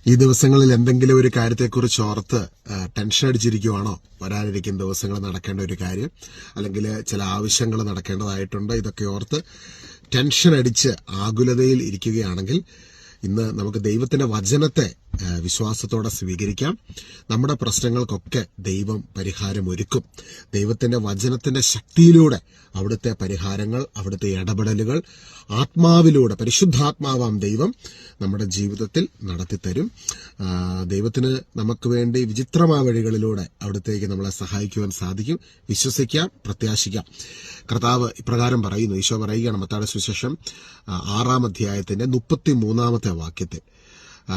ഈ ദിവസങ്ങളിൽ എന്തെങ്കിലും ഒരു കാര്യത്തെക്കുറിച്ച് ഓർത്ത് ടെൻഷൻ അടിച്ചിരിക്കുവാണോ? വരാനിരിക്കുന്ന ദിവസങ്ങൾ നടക്കേണ്ട ഒരു കാര്യം, അല്ലെങ്കിൽ ചില ആവശ്യങ്ങൾ നടക്കേണ്ടതായിട്ടുണ്ട്. ഇതൊക്കെ ഓർത്ത് ടെൻഷൻ അടിച്ച് ആകുലതയിൽ ഇരിക്കുകയാണെങ്കിൽ ഇന്ന് നമുക്ക് ദൈവത്തിന്റെ വചനത്തെ വിശ്വാസത്തോടെ സ്വീകരിക്കാം. നമ്മുടെ പ്രശ്നങ്ങൾക്കൊക്കെ ദൈവം പരിഹാരം ഒരുക്കും. ദൈവത്തിന്റെ വചനത്തിന്റെ ശക്തിയിലൂടെ അവിടുത്തെ പരിഹാരങ്ങൾ, അവിടുത്തെ ഇടപെടലുകൾ ആത്മാവിലൂടെ പരിശുദ്ധാത്മാവാം ദൈവം നമ്മുടെ ജീവിതത്തിൽ നടത്തിത്തരും. ദൈവത്തിന് നമുക്ക് വേണ്ടി വിചിത്രമായ വഴികളിലൂടെ അവിടത്തേക്ക് നമ്മളെ സഹായിക്കുവാൻ സാധിക്കും. വിശ്വസിക്കാം, പ്രത്യാശിക്കാം. കർത്താവ് ഇപ്രകാരം പറയുന്നു. ഈശോ പറയുകയാണ് മത്തായിയുടെ സുവിശേഷം 6-ാം അധ്യായത്തിന്റെ 33-ാമത്തെ വാക്യത്തിൽ.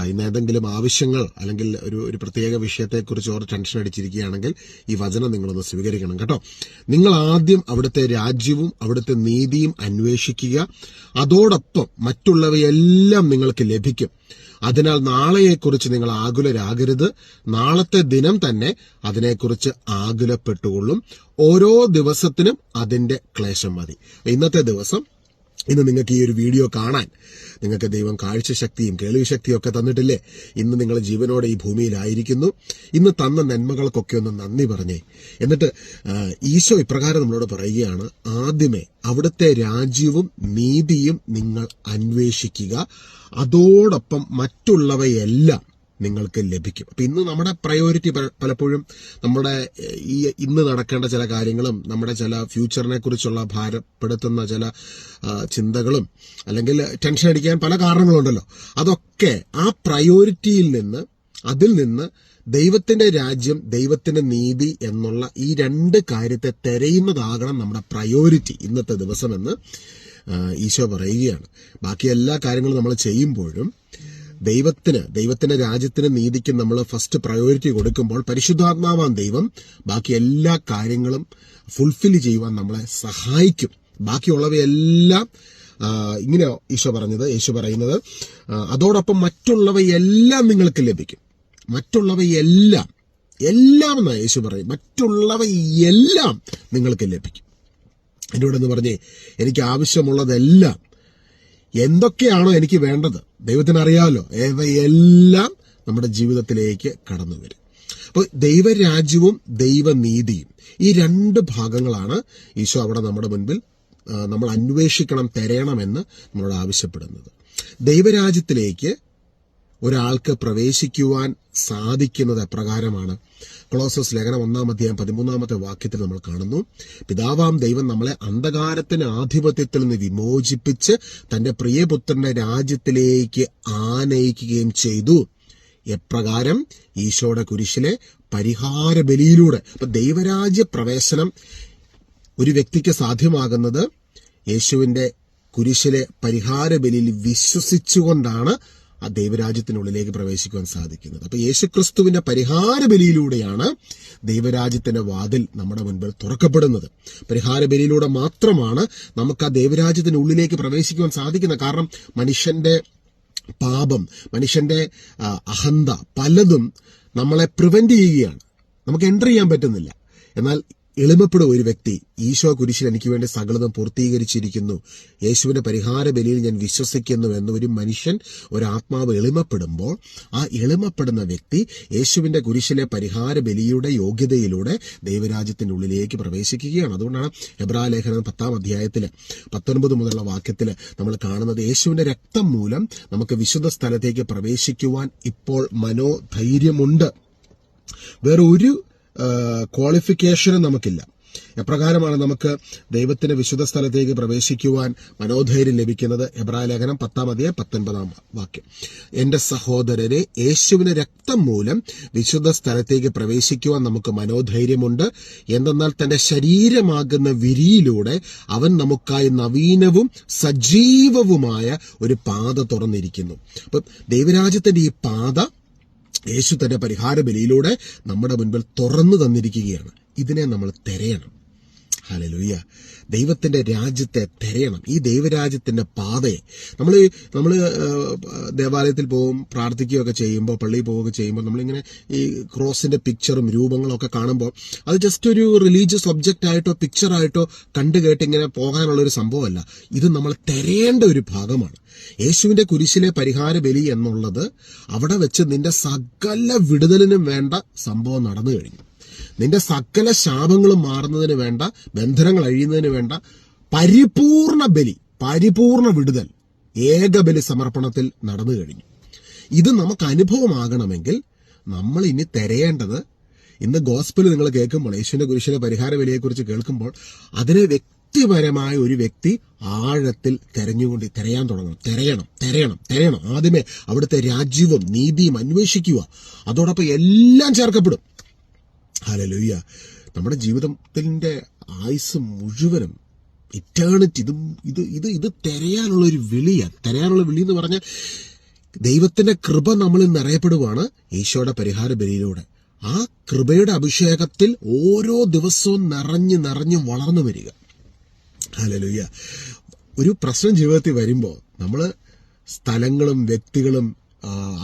ഇന്ന് ഏതെങ്കിലും ആവശ്യങ്ങൾ അല്ലെങ്കിൽ ഒരു പ്രത്യേക വിഷയത്തെക്കുറിച്ച് ഓർ ടെൻഷൻ അടിച്ചിരിക്കുകയാണെങ്കിൽ ഈ വചനം നിങ്ങളൊന്ന് സ്വീകരിക്കണം കേട്ടോ. നിങ്ങൾ ആദ്യം അവിടുത്തെ രാജ്യവും അവിടുത്തെ നീതിയും അന്വേഷിക്കുക, അതോടൊപ്പം മറ്റുള്ളവയെല്ലാം നിങ്ങൾക്ക് ലഭിക്കും. അതിനാൽ നാളെയെക്കുറിച്ച് നിങ്ങൾ ആകുലരാകരുത്. നാളത്തെ ദിനം തന്നെ അതിനെക്കുറിച്ച് ആകുലപ്പെട്ടുകൊള്ളും. ഓരോ ദിവസത്തിനും അതിന്റെ ക്ലേശം മതി. ഇന്നത്തെ ദിവസം, ഇന്ന് നിങ്ങൾക്ക് ഈ ഒരു വീഡിയോ കാണാൻ നിങ്ങൾക്ക് ദൈവം കാഴ്ചശക്തിയും കേൾവി ശക്തിയും ഒക്കെ തന്നിട്ടില്ലേ? ഇന്ന് നിങ്ങൾ ജീവനോടെ ഈ ഭൂമിയിലായിരിക്കുന്നു. ഇന്ന് തന്ന നന്മകൾക്കൊക്കെ ഒന്ന് നന്ദി പറഞ്ഞേ. എന്നിട്ട് ഈശോ ഇപ്രകാരം നമ്മളോട് പറയുകയാണ്, ആദ്യമേ അവിടുത്തെ രാജ്യവും നീതിയും നിങ്ങൾ അന്വേഷിക്കുക, അതോടൊപ്പം മറ്റുള്ളവയെല്ലാം നിങ്ങൾക്ക് ലഭിക്കും. അപ്പൊ ഇന്ന് നമ്മുടെ പ്രയോറിറ്റി പലപ്പോഴും നമ്മുടെ ഈ ഇന്ന് നടക്കേണ്ട ചില കാര്യങ്ങളും നമ്മുടെ ചില ഫ്യൂച്ചറിനെ കുറിച്ചുള്ള ഭാരപ്പെടുത്തുന്ന ചില ചിന്തകളും അല്ലെങ്കിൽ ടെൻഷൻ അടിക്കാൻ പല കാരണങ്ങളുണ്ടല്ലോ. അതൊക്കെ ആ പ്രയോറിറ്റിയിൽ നിന്ന്, അതിൽ നിന്ന് ദൈവത്തിന്റെ രാജ്യം, ദൈവത്തിന്റെ നീതി എന്നുള്ള ഈ രണ്ട് കാര്യത്തെ തിരയുന്നതാകണം നമ്മുടെ പ്രയോറിറ്റി ഇന്നത്തെ ദിവസമെന്ന് ഈശോ പറയുകയാണ്. ബാക്കി എല്ലാ കാര്യങ്ങളും നമ്മൾ ചെയ്യുമ്പോഴും ദൈവത്തിന്റെ രാജ്യത്തിന് നീതിക്കും നമ്മൾ ഫസ്റ്റ് പ്രയോറിറ്റി കൊടുക്കുമ്പോൾ പരിശുദ്ധാത്മാവാൻ ദൈവം ബാക്കി എല്ലാ കാര്യങ്ങളും ഫുൾഫിൽ ചെയ്യുവാൻ നമ്മളെ സഹായിക്കും. ബാക്കിയുള്ളവയെല്ലാം ഇങ്ങനെ യേശു പറയുന്നത് അതോടൊപ്പം മറ്റുള്ളവയെല്ലാം നിങ്ങൾക്ക് ലഭിക്കും. മറ്റുള്ളവയെല്ലാം എന്നാണ് യേശു പറയും. മറ്റുള്ളവയെല്ലാം നിങ്ങൾക്ക് ലഭിക്കും. എന്നോട് എന്ന് പറഞ്ഞേ, എനിക്ക് ആവശ്യമുള്ളതെല്ലാം എന്തൊക്കെയാണോ എനിക്ക് വേണ്ടത് ദൈവത്തിന് അറിയാമല്ലോ, അവയെല്ലാം നമ്മുടെ ജീവിതത്തിലേക്ക് കടന്നു വരും. അപ്പോൾ ദൈവരാജ്യവും ദൈവനീതിയും ഈ രണ്ട് ഭാഗങ്ങളാണ് ഈശോ അവിടെ നമ്മുടെ മുൻപിൽ നമ്മൾ അന്വേഷിക്കണം, തിരയണമെന്ന് നമ്മളോട് ആവശ്യപ്പെടുന്നത്. ദൈവരാജ്യത്തിലേക്ക് ഒരാൾക്ക് പ്രവേശിക്കുവാൻ സാധിക്കുന്നത് എപ്രകാരമാണ്? കൊളോസ്സസ് ലേഖനം 1-ാം അധ്യായം 13-ാമത്തെ വാക്യത്തിൽ നമ്മൾ കാണുന്നു, പിതാവാം ദൈവം നമ്മളെ അന്ധകാരത്തിന് ആധിപത്യത്തിൽ നിന്ന് വിമോചിപ്പിച്ച് തന്റെ പ്രിയപുത്രന്റെ രാജ്യത്തിലേക്ക് ആനയിക്കുകയും ചെയ്തു. എപ്രകാരം? ഈശോയുടെ കുരിശിലെ പരിഹാര ബലിയിലൂടെ. അപ്പൊ ദൈവരാജ്യ പ്രവേശനം ഒരു വ്യക്തിക്ക് സാധ്യമാകുന്നത് യേശുവിന്റെ കുരിശിലെ പരിഹാര ബലിയിൽ വിശ്വസിച്ചുകൊണ്ടാണ് ആ ദൈവരാജ്യത്തിനുള്ളിലേക്ക് പ്രവേശിക്കുവാൻ സാധിക്കുന്നത്. അപ്പൊ യേശുക്രിസ്തുവിന്റെ പരിഹാര ബലിയിലൂടെയാണ് ദൈവരാജ്യത്തിന്റെ വാതിൽ നമ്മുടെ മുൻപിൽ തുറക്കപ്പെടുന്നത്. പരിഹാര ബലിയിലൂടെ മാത്രമാണ് നമുക്ക് ആ ദൈവരാജ്യത്തിന്റെ ഉള്ളിലേക്ക് പ്രവേശിക്കുവാൻ സാധിക്കുന്നത്. കാരണം മനുഷ്യന്റെ പാപം, മനുഷ്യന്റെ അഹന്ത പലതും നമ്മളെ പ്രിവെന്റ് ചെയ്യുകയാണ്. നമുക്ക് എൻ്റർ ചെയ്യാൻ പറ്റുന്നില്ല. എന്നാൽ എളിമപ്പെടും ഒരു വ്യക്തി, ഈശോ കുരിശിൽ എനിക്ക് വേണ്ടി സകലതും പൂർത്തീകരിച്ചിരിക്കുന്നു, യേശുവിന്റെ പരിഹാര ബലിയിൽ ഞാൻ വിശ്വസിക്കുന്നു എന്ന് ഒരു മനുഷ്യൻ, ഒരാത്മാവ് എളിമപ്പെടുമ്പോൾ ആ എളിമപ്പെടുന്ന വ്യക്തി യേശുവിന്റെ കുരിശിലെ പരിഹാര ബലിയുടെ യോഗ്യതയിലൂടെ ദൈവരാജ്യത്തിന്റെ ഉള്ളിലേക്ക് പ്രവേശിക്കുകയാണ്. അതുകൊണ്ടാണ് എബ്രായ ലേഖനം 10-ാം അധ്യായത്തില് 19 മുതലുള്ള വാക്യത്തില് നമ്മൾ കാണുന്നത്, യേശുവിന്റെ രക്തം മൂലം നമുക്ക് വിശുദ്ധ സ്ഥലത്തേക്ക് പ്രവേശിക്കുവാൻ ഇപ്പോൾ മനോധൈര്യമുണ്ട്. വേറെ ഒരു ക്വാളിഫിക്കേഷനും നമുക്കില്ല. എപ്രകാരമാണ് നമുക്ക് ദൈവത്തിന്റെ വിശുദ്ധ സ്ഥലത്തേക്ക് പ്രവേശിക്കുവാൻ മനോധൈര്യം ലഭിക്കുന്നത്? എബ്രായ ലേഖനം 10-ാം അധ്യായം 19-ാം വാക്യം, എന്റെ സഹോദരരെ, യേശുവിന്റെ രക്തം മൂലം വിശുദ്ധ സ്ഥലത്തേക്ക് പ്രവേശിക്കുവാൻ നമുക്ക് മനോധൈര്യമുണ്ട്. എന്തെന്നാൽ തന്റെ ശരീരമാകുന്ന വിരിയിലൂടെ അവൻ നമുക്കായി നവീനവും സജീവവുമായ ഒരു പാത തുറന്നിരിക്കുന്നു. അപ്പൊ ദൈവരാജ്യത്തിന്റെ ഈ പാത യേശു തന്റെ പരിഹാര ബലിയിലൂടെ നമ്മുടെ മുൻപിൽ തുറന്നു തന്നിരിക്കുകയാണ്. ഇതിനെ നമ്മൾ തിരയണം. ഹല്ലേലൂയ. ദൈവത്തിന്റെ രാജ്യത്തെ തിരയണം. ഈ ദൈവരാജ്യത്തിന്റെ പാതയെ നമ്മൾ ദേവാലയത്തിൽ പോകും, പ്രാർത്ഥിക്കുകയൊക്കെ ചെയ്യുമ്പോൾ, പള്ളിയിൽ പോവുകയൊക്കെ ചെയ്യുമ്പോൾ നമ്മളിങ്ങനെ ഈ ക്രോസിന്റെ പിക്ചറും രൂപങ്ങളും ഒക്കെ കാണുമ്പോൾ അത് ജസ്റ്റ് ഒരു റിലീജിയസ് ഒബ്ജക്റ്റ് ആയിട്ടോ പിക്ചറായിട്ടോ കണ്ടു കേട്ട് ഇങ്ങനെ പോകാനുള്ള ഒരു സംഭവമല്ല. ഇത് നമ്മൾ തിരയേണ്ട ഒരു ഭാഗമാണ്. യേശുവിന്റെ കുരിശിലെ പരിഹാര ബലി എന്നുള്ളത് അവിടെ വെച്ച് നിന്റെ സകല വിടുതലിനും വേണ്ട സംഭവം നടന്നു കഴിഞ്ഞു. നിന്റെ സകല ശാപങ്ങളും മാറുന്നതിന് വേണ്ട, ബന്ധനങ്ങൾ അഴിയുന്നതിന് വേണ്ട പരിപൂർണ ബലി, പരിപൂർണ വിടുതൽ ഏകബലി സമർപ്പണത്തിൽ നടന്നു കഴിഞ്ഞു. ഇത് നമുക്ക് അനുഭവമാകണമെങ്കിൽ നമ്മൾ ഇനി തിരയേണ്ടത്, ഇന്ന് ഗോസ്പൽ നിങ്ങൾ കേൾക്കുമ്പോൾ, യേശുവിന്റെ കുരിശിലെ പരിഹാര ബലിയെക്കുറിച്ച് കേൾക്കുമ്പോൾ അതിനെ വ്യക്തിപരമായ ഒരു വ്യക്തി ആഴത്തിൽ തിരയാൻ തുടങ്ങണം. തിരയണം. ആദ്യമേ അവിടുത്തെ രാജ്യവും നീതിയും അന്വേഷിക്കുക. അതോടൊപ്പം എല്ലാം ചേർക്കപ്പെടും. ഹല്ലേലൂയ. നമ്മുടെ ജീവിതത്തിന്റെ ആയുസ് മുഴുവനും ഇറ്റേണിറ്റി ഇത് തിരയാനുള്ള ഒരു വിളിയാണ്. തിരയാനുള്ള വിളി എന്ന് പറഞ്ഞാൽ ദൈവത്തിന്റെ കൃപ നമ്മളിൽ നിറയപ്പെടുവാണ് ഈശോയുടെ പരിഹാര ബലിയിലൂടെ. ആ കൃപയുടെ അഭിഷേകത്തിൽ ഓരോ ദിവസവും നിറഞ്ഞ് വളർന്നു വരിക. ഹല്ലേലൂയ. ഒരു പ്രശ്നം ജീവിതത്തിൽ വരുമ്പോൾ നമ്മള് സ്ഥലങ്ങളും വ്യക്തികളും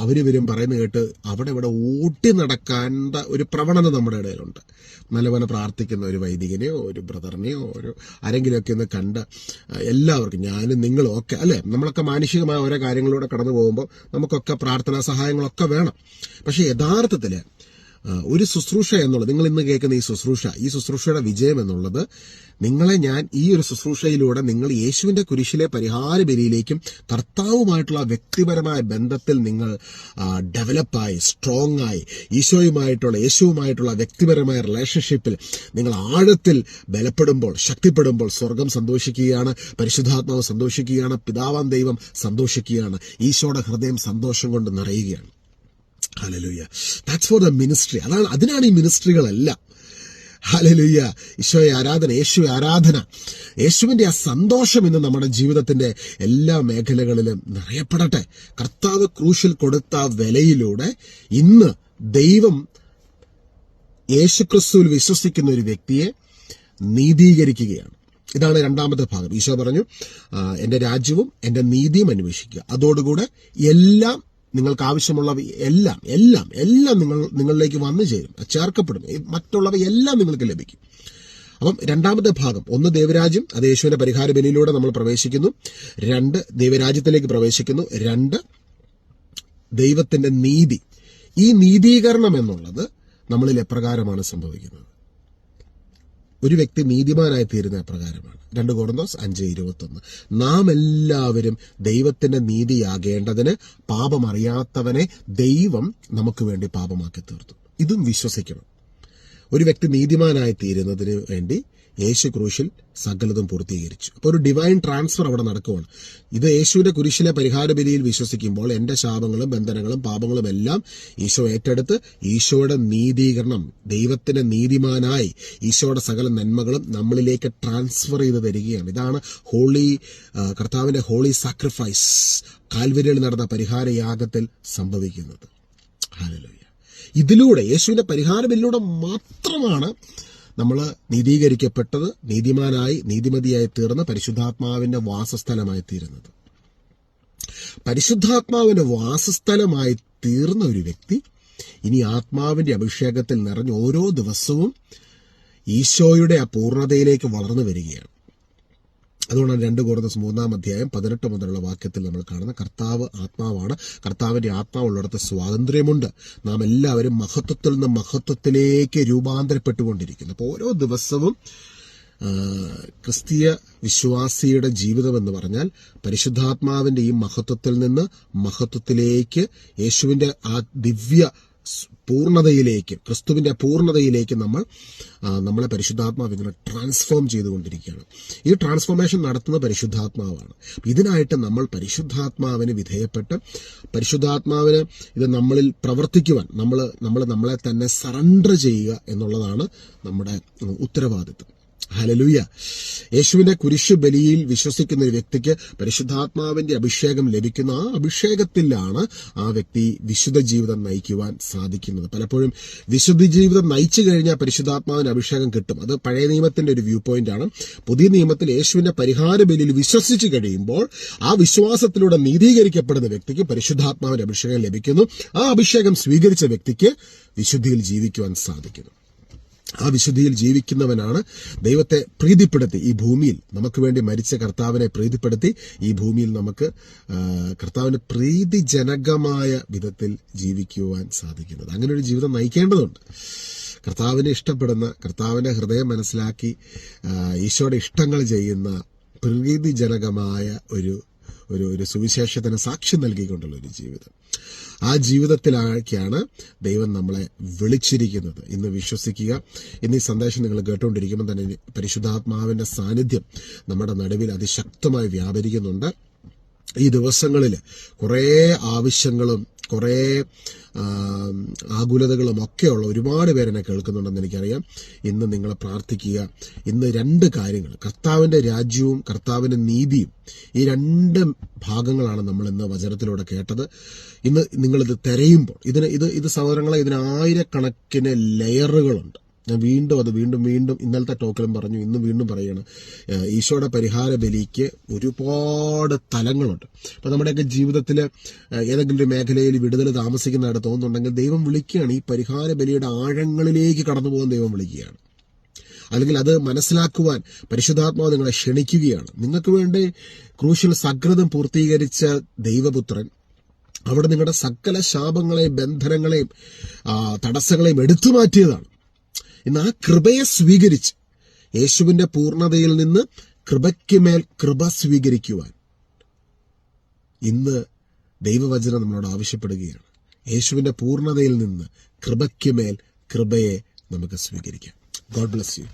അവരും പറയുന്ന കേട്ട് അവിടെ ഇവിടെ ഓട്ടി നടക്കേണ്ട ഒരു പ്രവണത നമ്മുടെ ഇടയിലുണ്ട്. നല്ലപോലെ പ്രാർത്ഥിക്കുന്ന ഒരു വൈദികനെയോ ഒരു ബ്രദറിനെയോ ഒരു ആരെങ്കിലുമൊക്കെ ഒന്ന് കണ്ട് എല്ലാവർക്കും, ഞാനും നിങ്ങളും ഒക്കെ അല്ലെ, നമ്മളൊക്കെ മാനുഷികമായ ഓരോ കാര്യങ്ങളിലൂടെ കടന്നു പോകുമ്പോൾ നമുക്കൊക്കെ പ്രാർത്ഥനാ സഹായങ്ങളൊക്കെ വേണം. പക്ഷെ യഥാർത്ഥത്തില് ഒരു ശുശ്രൂഷ എന്നുള്ളത്, നിങ്ങൾ ഇന്ന് കേൾക്കുന്ന ഈ ശുശ്രൂഷയുടെ വിജയം എന്നുള്ളത്, നിങ്ങളെ ഞാൻ ഈ ഒരു ശുശ്രൂഷയിലൂടെ നിങ്ങൾ യേശുവിന്റെ കുരിശിലെ പരിഹാര ബലിയിലേക്കും കർത്താവുമായിട്ടുള്ള വ്യക്തിപരമായ ബന്ധത്തിൽ നിങ്ങൾ ഡെവലപ്പായി, സ്ട്രോങ് ആയി, യേശുവുമായിട്ടുള്ള വ്യക്തിപരമായ റിലേഷൻഷിപ്പിൽ നിങ്ങൾ ആഴത്തിൽ ബലപ്പെടുമ്പോൾ, ശക്തിപ്പെടുമ്പോൾ സ്വർഗം സന്തോഷിക്കുകയാണ്, പരിശുദ്ധാത്മാവ് സന്തോഷിക്കുകയാണ്, പിതാവാം ദൈവം സന്തോഷിക്കുകയാണ്, ഈശോയുടെ ഹൃദയം സന്തോഷം കൊണ്ട് നിറയുകയാണ്. Hallelujah. That's for the ministry. അതിനാണ് ഈ മിനിസ്ട്രികളെല്ലാം. ഹല്ലേലൂയ. ഈശോയെ ആരാധന, യേശുവെ ആരാധന. യേശുവിന്റെ ആ സന്തോഷം ഇന്ന് നമ്മുടെ ജീവിതത്തിന്റെ എല്ലാ മേഖലകളിലും നിറയപ്പെടട്ടെ. കർത്താവ് ക്രൂശിൽ കൊടുത്ത വിലയിലൂടെ ഇന്ന് ദൈവം യേശുക്രിസ്തുവിൽ വിശ്വസിക്കുന്ന ഒരു വ്യക്തിയെ നീതീകരിക്കുകയാണ്. ഇതാണ് രണ്ടാമത്തെ ഭാഗം. ഈശോ പറഞ്ഞു, എന്റെ രാജ്യവും എന്റെ നീതിയും അന്വേഷിക്കുക, അതോടുകൂടെ എല്ലാം നിങ്ങൾക്ക് ആവശ്യമുള്ളവ എല്ലാം നിങ്ങളിലേക്ക് വന്നു ചേരും, ചേർക്കപ്പെടും, മറ്റുള്ളവ എല്ലാം നിങ്ങൾക്ക് ലഭിക്കും. അപ്പം രണ്ടാമത്തെ ഭാഗം, ഒന്ന് ദൈവരാജ്യം, അത് യേശുവിന്റെ പരിഹാര ബലിയിലൂടെ നമ്മൾ പ്രവേശിക്കുന്നു. 2 ദൈവരാജ്യത്തിലേക്ക് പ്രവേശിക്കുന്നു. 2 ദൈവത്തിന്റെ നീതി. ഈ നീതീകരണം എന്നുള്ളത് നമ്മളിൽ എപ്രകാരമാണ് സംഭവിക്കുന്നത്? ഒരു വ്യക്തി നീതിമാനായി തീരുന്ന എപ്രകാരമാണ്? 2 കൊരിന്തോസ് 5:21. നാം എല്ലാവരും ദൈവത്തിന്റെ നീതിയാകേണ്ടതിന് പാപമറിയാത്തവനെ ദൈവം നമുക്ക് വേണ്ടി പാപമാക്കി തീർത്തു. ഇതും വിശ്വസിക്കണം. ഒരു വ്യക്തി നീതിമാനായി തീരുന്നതിന് വേണ്ടി യേശു ക്രൂശിൽ സകലതും പൂർത്തീകരിച്ചു. അപ്പോൾ ഒരു ഡിവൈൻ ട്രാൻസ്ഫർ അവിടെ നടക്കുവാണ്. ഇത് യേശുവിന്റെ കുരിശിലെ പരിഹാര ബലിയിൽ വിശ്വസിക്കുമ്പോൾ എന്റെ ശാപങ്ങളും ബന്ധനങ്ങളും പാപങ്ങളും എല്ലാം ഈശോ ഏറ്റെടുത്ത് ഈശോയുടെ നീതീകരണം, ദൈവത്തിന്റെ നീതിമാനായി ഈശോയുടെ സകല നന്മകളും നമ്മളിലേക്ക് ട്രാൻസ്ഫർ ചെയ്ത് തരികയാണ്. ഇതാണ് കർത്താവിന്റെ ഹോളി സാക്രിഫൈസ്, കാൽവരിയിൽ നടന്ന പരിഹാര യാഗത്തിൽ സംഭവിക്കുന്നത്. ഹല്ലേലൂയ. ഇതിലൂടെ, യേശുവിന്റെ പരിഹാര ബലിയിലൂടെ മാത്രമാണ് നമ്മൾ നീതീകരിക്കപ്പെട്ടത്, നീതിമാനായി നീതിമതിയായി തീർന്ന് പരിശുദ്ധാത്മാവിന്റെ വാസസ്ഥലമായി തീരുന്നത്. പരിശുദ്ധാത്മാവിന്റെ വാസസ്ഥലമായി തീർന്ന ഒരു വ്യക്തി ഇനി ആത്മാവിന്റെ അഭിഷേകത്തിൽ നിറഞ്ഞ് ഓരോ ദിവസവും ഈശോയുടെ ആ പൂർണ്ണതയിലേക്ക് വളർന്നു വരികയാണ്. അതുകൊണ്ടാണ് 2 കൊരിന്തോസ് 3:18 മുതലുള്ള വാക്യത്തിൽ നമ്മൾ കാണുന്ന കർത്താവ് ആത്മാവാണ്, കർത്താവിന്റെ ആത്മാവുള്ളിടത്ത് സ്വാതന്ത്ര്യമുണ്ട്, നാം എല്ലാവരും മഹത്വത്തിൽ നിന്ന് മഹത്വത്തിലേക്ക് രൂപാന്തരപ്പെട്ടുകൊണ്ടിരിക്കുന്നു. അപ്പോൾ ഓരോ ദിവസവും ക്രിസ്തീയ വിശ്വാസിയുടെ ജീവിതം എന്ന് പറഞ്ഞാൽ പരിശുദ്ധാത്മാവിന്റെ ഈ മഹത്വത്തിൽ നിന്ന് മഹത്വത്തിലേക്ക്, യേശുവിന്റെ ആ ദിവ്യ പൂർണ്ണതയിലേക്ക്, ക്രിസ്തുവിന്റെ പൂർണ്ണതയിലേക്ക് നമ്മളെ പരിശുദ്ധാത്മാവ് ഇങ്ങനെ ട്രാൻസ്ഫോം ചെയ്തുകൊണ്ടിരിക്കുകയാണ്. ഈ ട്രാൻസ്ഫോർമേഷൻ നടത്തുന്ന പരിശുദ്ധാത്മാവാണ്. ഇതിനായിട്ട് നമ്മൾ പരിശുദ്ധാത്മാവിന് വിധേയപ്പെട്ട് പരിശുദ്ധാത്മാവിന് ഇത് നമ്മളിൽ പ്രവർത്തിക്കുവാൻ നമ്മളെ തന്നെ സറണ്ടർ ചെയ്യുക എന്നുള്ളതാണ് നമ്മുടെ ഉത്തരവാദിത്വം. ഹല്ലേലൂയ. യേശുവിന്റെ കുരിശു ബലിയിൽ വിശ്വസിക്കുന്ന ഒരു വ്യക്തിക്ക് പരിശുദ്ധാത്മാവിന്റെ അഭിഷേകം ലഭിക്കുന്ന ആ അഭിഷേകത്തിലാണ് ആ വ്യക്തി വിശുദ്ധ ജീവിതം നയിക്കുവാൻ സാധിക്കുന്നത്. പലപ്പോഴും വിശുദ്ധ ജീവിതം നയിച്ചു കഴിഞ്ഞാൽ പരിശുദ്ധാത്മാവിന്റെ അഭിഷേകം കിട്ടും. അത് പഴയ നിയമത്തിന്റെ ഒരു വ്യൂ പോയിന്റ് ആണ്. പുതിയ നിയമത്തിൽ യേശുവിന്റെ പരിഹാര ബലിയിൽ വിശ്വസിച്ചു കഴിയുമ്പോൾ ആ വിശ്വാസത്തിലൂടെ നീതീകരിക്കപ്പെടുന്ന വ്യക്തിക്ക് പരിശുദ്ധാത്മാവിന്റെ അഭിഷേകം ലഭിക്കുന്നു. ആ അഭിഷേകം സ്വീകരിച്ച വ്യക്തിക്ക് വിശുദ്ധിയിൽ ജീവിക്കുവാൻ സാധിക്കുന്നു. ആ വിശുദ്ധിയിൽ ജീവിക്കുന്നവനാണ് ദൈവത്തെ പ്രീതിപ്പെടുത്തി ഈ ഭൂമിയിൽ നമുക്ക് വേണ്ടി മരിച്ച കർത്താവിനെ പ്രീതിപ്പെടുത്തി ഈ ഭൂമിയിൽ നമുക്ക് കർത്താവിന് പ്രീതിജനകമായ വിധത്തിൽ ജീവിക്കുവാൻ സാധിക്കുന്നത്. അങ്ങനെ ഒരു ജീവിതം നയിക്കേണ്ടതുണ്ട്. കർത്താവിനെ ഇഷ്ടപ്പെടുന്ന, കർത്താവിന്റെ ഹൃദയം മനസ്സിലാക്കി ഈശോയുടെ ഇഷ്ടങ്ങൾ ചെയ്യുന്ന പ്രീതിജനകമായ ഒരു സുവിശേഷത്തിന് സാക്ഷ്യം നൽകിക്കൊണ്ടുള്ള ഒരു ജീവിതം. ആ ജീവിതത്തിലേക്കാണ് ദൈവം നമ്മളെ വിളിച്ചിരിക്കുന്നത്. ഇന്ന് വിശ്വസിക്കുക. ഇന്ന് ഈ സന്ദേശം നിങ്ങൾ കേട്ടുകൊണ്ടിരിക്കുമ്പോൾ തന്നെ പരിശുദ്ധാത്മാവിന്റെ സാന്നിധ്യം നമ്മുടെ നടുവിൽ അതിശക്തമായി വ്യാപരിക്കുന്നുണ്ട്. ഈ ദിവസങ്ങളിൽ കുറേ ആവശ്യങ്ങളും കുറേ ആകുലതകളും ഒക്കെയുള്ള ഒരുപാട് പേരെന്നെ കേൾക്കുന്നുണ്ടെന്ന് എനിക്കറിയാം. ഇന്ന് നിങ്ങൾ പ്രാർത്ഥിക്കുക. ഇന്ന് 2 കാര്യങ്ങൾ, കർത്താവിന്റെ രാജ്യവും കർത്താവിന്റെ നീതിയും, ഈ 2 ഭാഗങ്ങളാണ് നമ്മൾ ഇന്ന് വചനത്തിലൂടെ കേട്ടത്. ഇന്ന് നിങ്ങളിത് തിരയുമ്പോൾ ഇത് സഹോദരങ്ങളെ, ഇതിന് 1000കണക്കിന് ലെയറുകളുണ്ട്. ഞാൻ വീണ്ടും ഇന്നലത്തെ ടോക്കിലും പറഞ്ഞു, ഇന്ന് വീണ്ടും പറയണം. ഈശോയുടെ പരിഹാര ബലിക്ക് ഒരുപാട് തലങ്ങളുണ്ട്. അപ്പൊ നമ്മുടെയൊക്കെ ജീവിതത്തിൽ ഏതെങ്കിലും ഒരു മേഖലയിൽ വിടുതൽ താമസിക്കുന്നതായിട്ട് തോന്നുന്നുണ്ടെങ്കിൽ ദൈവം വിളിക്കുകയാണ്. ഈ പരിഹാര ബലിയുടെ ആഴങ്ങളിലേക്ക് കടന്നു പോകാൻ ദൈവം വിളിക്കുകയാണ്. അല്ലെങ്കിൽ അത് മനസ്സിലാക്കുവാൻ പരിശുദ്ധാത്മാവ് നിങ്ങളെ ക്ഷണിക്കുകയാണ്. നിങ്ങൾക്ക് വേണ്ടി ക്രൂശിൽ സകൃതം പൂർത്തീകരിച്ച ദൈവപുത്രൻ അവിടെ നിങ്ങളുടെ സകല ശാപങ്ങളെയും ബന്ധനങ്ങളെയും തടസ്സങ്ങളെയും എടുത്തു മാറ്റിയതാണ്. ഇന്ന് ആ കൃപയെ സ്വീകരിച്ച് യേശുവിന്റെ പൂർണ്ണതയിൽ നിന്ന് കൃപയ്ക്ക് മേൽ കൃപ സ്വീകരിക്കുവാൻ ഇന്ന് ദൈവവചനം നമ്മളോട് ആവശ്യപ്പെടുകയാണ്. യേശുവിന്റെ പൂർണ്ണതയിൽ നിന്ന് കൃപയ്ക്ക് മേൽ കൃപയെ നമുക്ക് സ്വീകരിക്കാം. God bless you.